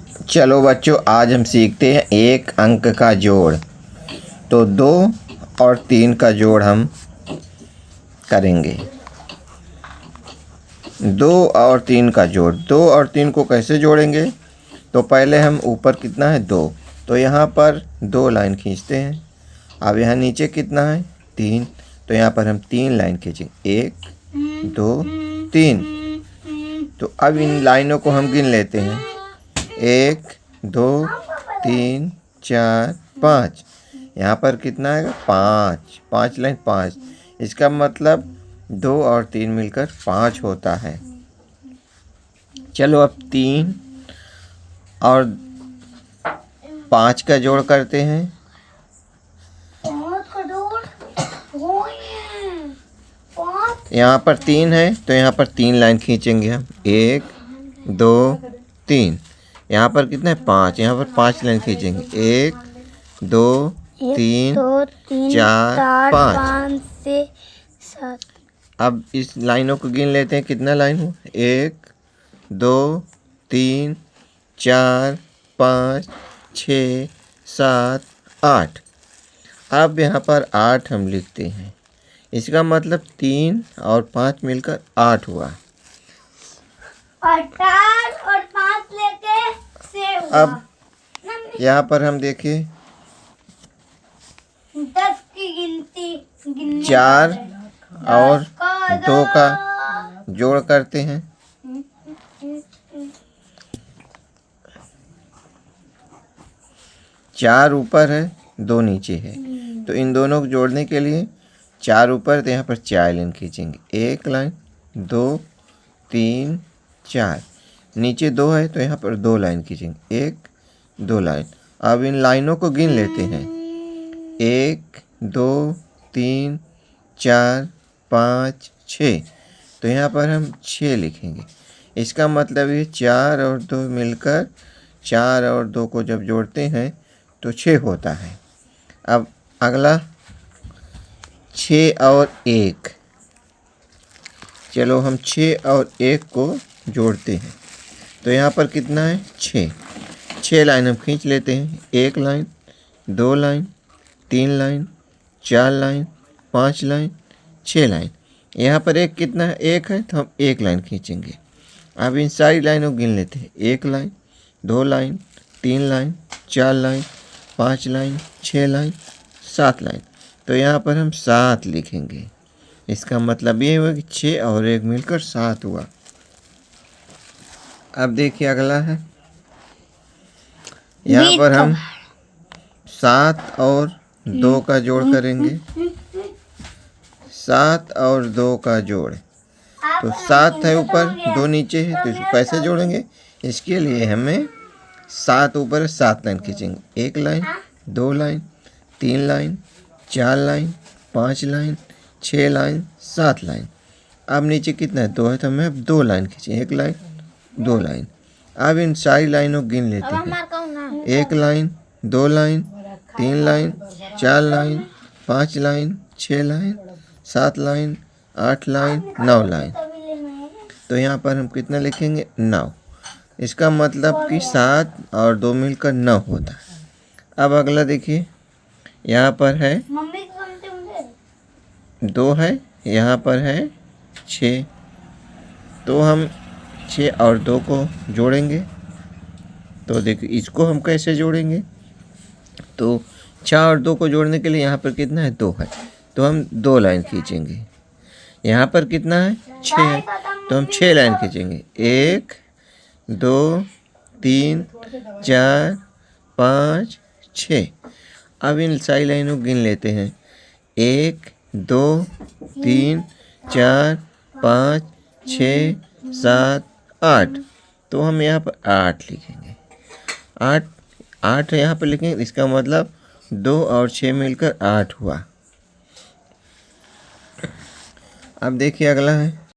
चलो बच्चों, आज हम सीखते हैं एक अंक का जोड़। तो 2 और 3 का जोड़ हम करेंगे। 2 और 3 का जोड़। 2 और 3 को कैसे जोड़ेंगे? तो पहले हम ऊपर कितना है 2, तो यहाँ पर 2 लाइन खींचते हैं। अब यहाँ नीचे कितना है 3, तो यहाँ पर हम 3 लाइन खींचेंगे, 1 2 3। तो अब इन लाइनों को हम गिन लेते हैं, 1 2 3 4 5। यहाँ पर कितना है 5, 5 लाइन 5। इसका मतलब 2 और 3 मिलकर 5 होता है। चलो अब 3 और 5 का जोड़ करते हैं। यहाँ पर 3 है तो यहाँ पर 3 लाइन खींचेंगे हम, 1 2 3। यहाँ पर कितना है 5, यहाँ पर 5 लाइन खींचेंगे, 1 2 3 4 5 से 7। अब इस लाइनों को गिन लेते हैं, कितना लाइन हुआ, 1 2 3 4 5 6 7 8। अब यहाँ पर 8 हम लिखते हैं। इसका मतलब 3 और 5 मिलकर 8 हुआ। और 4 और 5 लेके 6 हुआ। अब यहाँ पर हम देखें 10 की गिनती 4 और 2 का जोड़ करते हैं। 4 ऊपर है 2 नीचे है, तो इन दोनों को जोड़ने के लिए 4 ऊपर, तो यहाँ पर 4 लाइन खींचेंगे, 1 लाइन 2 3 4। नीचे 2 है तो यहाँ पर 2 लाइन खींचेंगे, 1 2 लाइन। अब इन लाइनों को गिन लेते हैं, 1 2 3 4 5 6। तो यहाँ पर हम 6 लिखेंगे। इसका मतलब ये 4 और 2 मिलकर, 4 और 2 को जब जोड़ते हैं तो 6 होता है। अब अगला 6 और 1। चलो हम 6 और 1 को जोड़ते हैं, तो यहाँ पर कितना है 6 लाइन हम खींच लेते हैं, 1 line 2 line 3 line 4 line 5 line 6 line. यहाँ पर एक कितना है 1 है, तो हम 1 लाइन खींचेंगे। अब इन सारी लाइनों को गिन लेते हैं, 1 line 2 line 3 line 4 line 5 line 6 line 7 line. तो यहाँ पर हम 7 लिखेंगे। इसका मतलब ये हुआ कि 6 और 1 मिलकर 7 हुआ। अब देखिए अगला है, यहाँ पर हम 7 और 2 का जोड़ करेंगे। 7 और 2 का जोड़, तो 7 है ऊपर 2 नीचे है, तो इसको कैसे जोड़ेंगे? इसके लिए हमें 7 ऊपर 7 लाइन खींचेंगे, 1 line 2 line 3 line 4 line 5 line 6 line 7 line. अब नीचे कितना है 2 है, तो हमें 2 लाइन खींचें, 1 लाइन 2 लाइन। अब इन सारी लाइनों को गिन लेते हैं, 1 line 2 line 3 line 4 line 5 line 6 line 7 line 8 line 9 line. तो यहाँ पर हम कितना लिखेंगे 9। इसका मतलब कि 7 और 2 मिलकर 9 होता है। अब अगला देखिए, यहाँ पर है 2 है, यहाँ पर है 6। तो हम 6 और 2 को जोड़ेंगे। तो देखिए इसको हम कैसे जोड़ेंगे? तो 6 और 2 को जोड़ने के लिए यहाँ पर कितना है 2 है, तो हम 2 लाइन खींचेंगे। यहाँ पर कितना है 6 है, तो हम 6 लाइन खींचेंगे, 1 2 3 4 5 6। अब इन सारी लाइनों को गिन लेते हैं, 1 2 3 4 5 6 7 8। तो हम यहाँ पर 8 लिखेंगे, 8 यहाँ पर लिखेंगे। इसका मतलब 2 और 6 मिलकर 8 हुआ। अब देखिए अगला है,